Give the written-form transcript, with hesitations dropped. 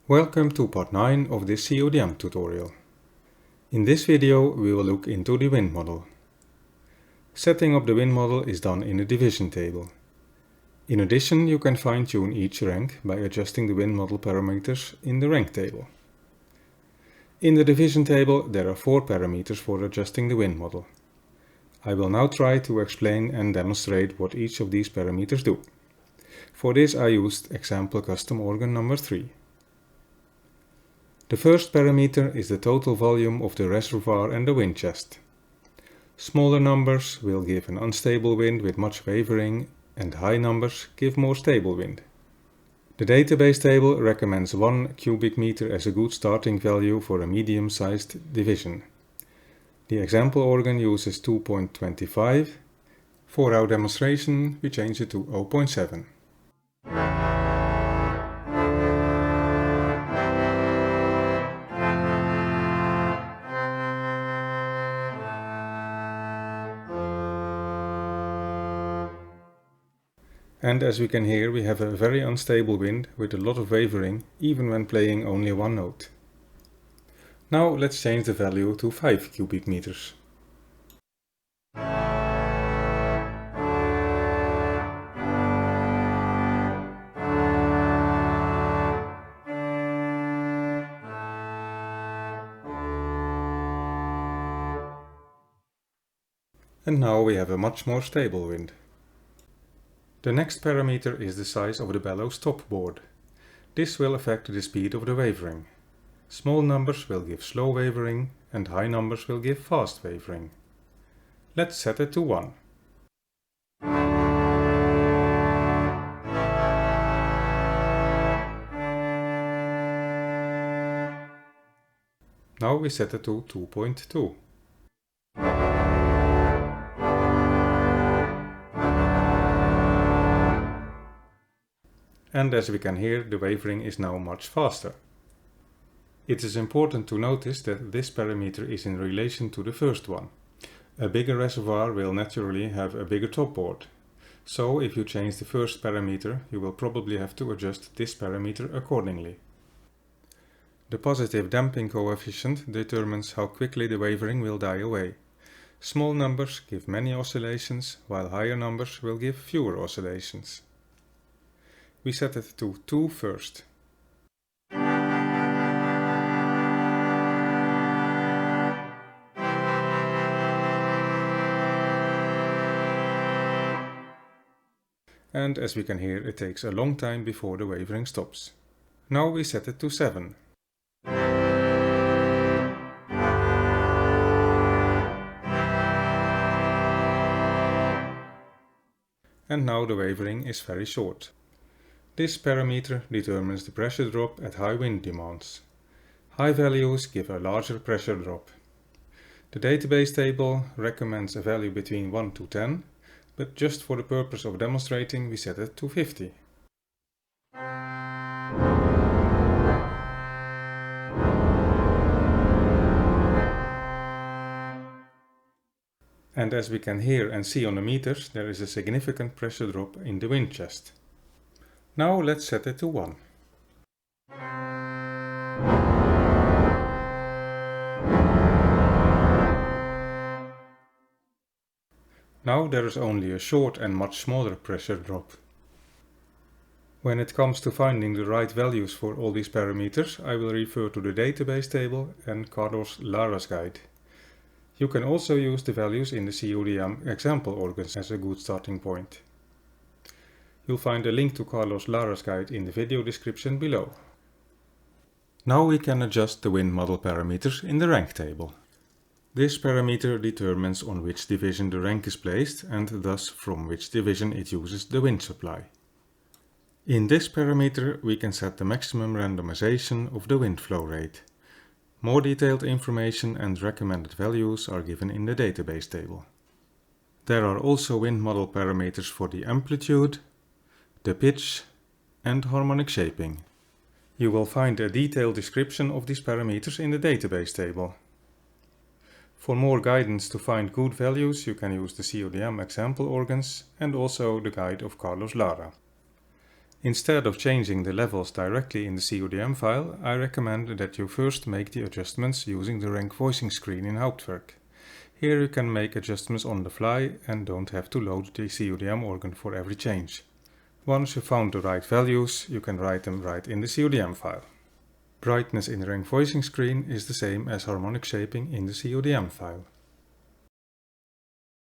Welcome to part 9 of this CODM tutorial. In this video we will look into the wind model. Setting up the wind model is done in the division table. In addition, you can fine-tune each rank by adjusting the wind model parameters in the rank table. In the division table there are 4 parameters for adjusting the wind model. I will now try to explain and demonstrate what each of these parameters do. For this I used example custom organ number 3. The first parameter is the total volume of the reservoir and the wind chest. Smaller numbers will give an unstable wind with much wavering, and high numbers give more stable wind. The database table recommends 1 cubic meter as a good starting value for a medium-sized division. The example organ uses 2.25. For our demonstration we change it to 0.7. And as we can hear, we have a very unstable wind with a lot of wavering, even when playing only one note. Now let's change the value to 5 cubic meters. And now we have a much more stable wind. The next parameter is the size of the bellows top board. This will affect the speed of the wavering. Small numbers will give slow wavering and high numbers will give fast wavering. Let's set it to 1. Now we set it to 2.2. And as we can hear, the wavering is now much faster. It is important to notice that this parameter is in relation to the first one. A bigger reservoir will naturally have a bigger top board. So if you change the first parameter, you will probably have to adjust this parameter accordingly. The positive damping coefficient determines how quickly the wavering will die away. Small numbers give many oscillations, while higher numbers will give fewer oscillations. We set it to 2 first. And as we can hear, it takes a long time before the wavering stops. Now we set it to 7. And now the wavering is very short. This parameter determines the pressure drop at high wind demands. High values give a larger pressure drop. The database table recommends a value between 1 to 10, but just for the purpose of demonstrating we set it to 50. And as we can hear and see on the meters, there is a significant pressure drop in the wind chest. Now let's set it to 1. Now there is only a short and much smaller pressure drop. When it comes to finding the right values for all these parameters, I will refer to the database table and Lara's guide. You can also use the values in the CODM example organs as a good starting point. You'll find a link to Lara's guide in the video description below. Now we can adjust the wind model parameters in the rank table. This parameter determines on which division the rank is placed and thus from which division it uses the wind supply. In this parameter we can set the maximum randomization of the wind flow rate. More detailed information and recommended values are given in the database table. There are also wind model parameters for the amplitude, the pitch and harmonic shaping. You will find a detailed description of these parameters in the database table. For more guidance to find good values, you can use the CODM example organs and also the guide of Lara. Instead of changing the levels directly in the CODM file, I recommend that you first make the adjustments using the rank voicing screen in Hauptwerk. Here you can make adjustments on the fly and don't have to load the CODM organ for every change. Once you found the right values, you can write them right in the CODM file. Brightness in the rank voicing screen is the same as harmonic shaping in the CODM file.